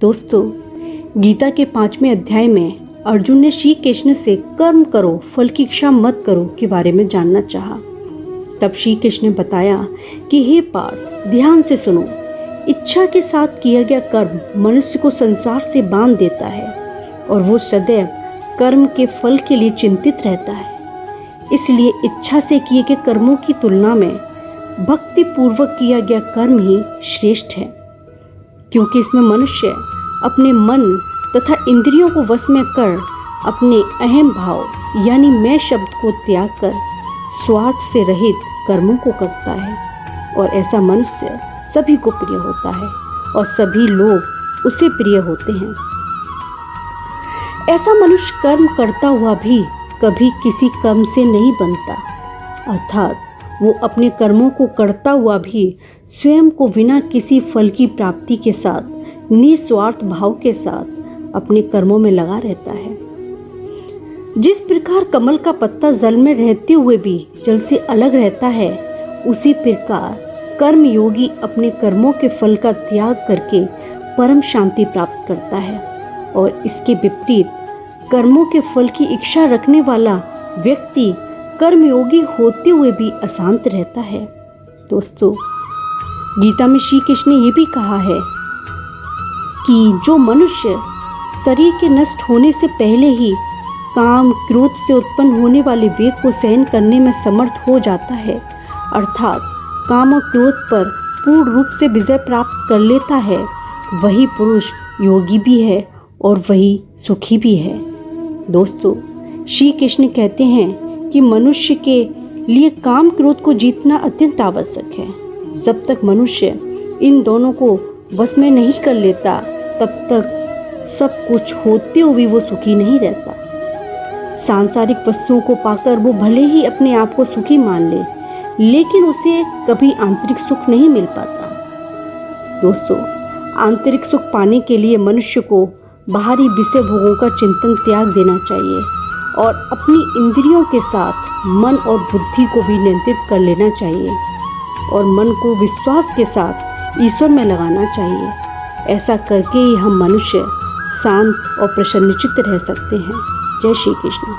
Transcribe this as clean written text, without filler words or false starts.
दोस्तों, गीता के 5वें अध्याय में अर्जुन ने श्री कृष्ण से कर्म करो, फल की इच्छा मत करो के बारे में जानना चाहा। तब श्री कृष्ण ने बताया कि हे पार्थ, ध्यान से सुनो। इच्छा के साथ किया गया कर्म मनुष्य को संसार से बांध देता है और वो सदैव कर्म के फल के लिए चिंतित रहता है। इसलिए इच्छा से किए गए कर्मों की तुलना में भक्ति पूर्वक किया गया कर्म ही श्रेष्ठ है, क्योंकि इसमें मनुष्य अपने मन तथा इंद्रियों को वश में कर अपने अहम भाव यानी मैं शब्द को त्याग कर स्वार्थ से रहित कर्मों को करता है और ऐसा मनुष्य सभी को प्रिय होता है और सभी लोग उसे प्रिय होते हैं। ऐसा मनुष्य कर्म करता हुआ भी कभी किसी कर्म से नहीं बनता, अर्थात वो अपने कर्मों को करता हुआ भी स्वयं को बिना किसी फल की प्राप्ति के साथ निस्वार्थ भाव के साथ अपने कर्मों में लगा रहता है। जिस प्रकार कमल का पत्ता जल में रहते हुए भी जल से अलग रहता है, उसी प्रकार कर्म योगी अपने कर्मों के फल का त्याग करके परम शांति प्राप्त करता है और इसके विपरीत कर्मों के फल की इच्छा रखने वाला व्यक्ति कर्मयोगी होते हुए भी अशांत रहता है। दोस्तों, गीता में श्री कृष्ण ने यह भी कहा है कि जो मनुष्य शरीर के नष्ट होने से पहले ही काम क्रोध से उत्पन्न होने वाले वेग को सहन करने में समर्थ हो जाता है, अर्थात काम और क्रोध पर पूर्ण रूप से विजय प्राप्त कर लेता है, वही पुरुष योगी भी है और वही सुखी भी है। दोस्तों, श्री कृष्ण कहते हैं कि मनुष्य के लिए काम क्रोध को जीतना अत्यंत आवश्यक है। जब तक मनुष्य इन दोनों को वश में नहीं कर लेता, तब तक सब कुछ होते हुए वो सुखी नहीं रहता। सांसारिक वस्तुओं को पाकर वो भले ही अपने आप को सुखी मान ले, लेकिन उसे कभी आंतरिक सुख नहीं मिल पाता। दोस्तों, आंतरिक सुख पाने के लिए मनुष्य को बाहरी विषय भोगों का चिंतन त्याग देना चाहिए और अपनी इंद्रियों के साथ मन और बुद्धि को भी नियंत्रित कर लेना चाहिए और मन को विश्वास के साथ ईश्वर में लगाना चाहिए। ऐसा करके ही हम मनुष्य शांत और प्रसन्नचित्त रह सकते हैं। जय श्री कृष्ण।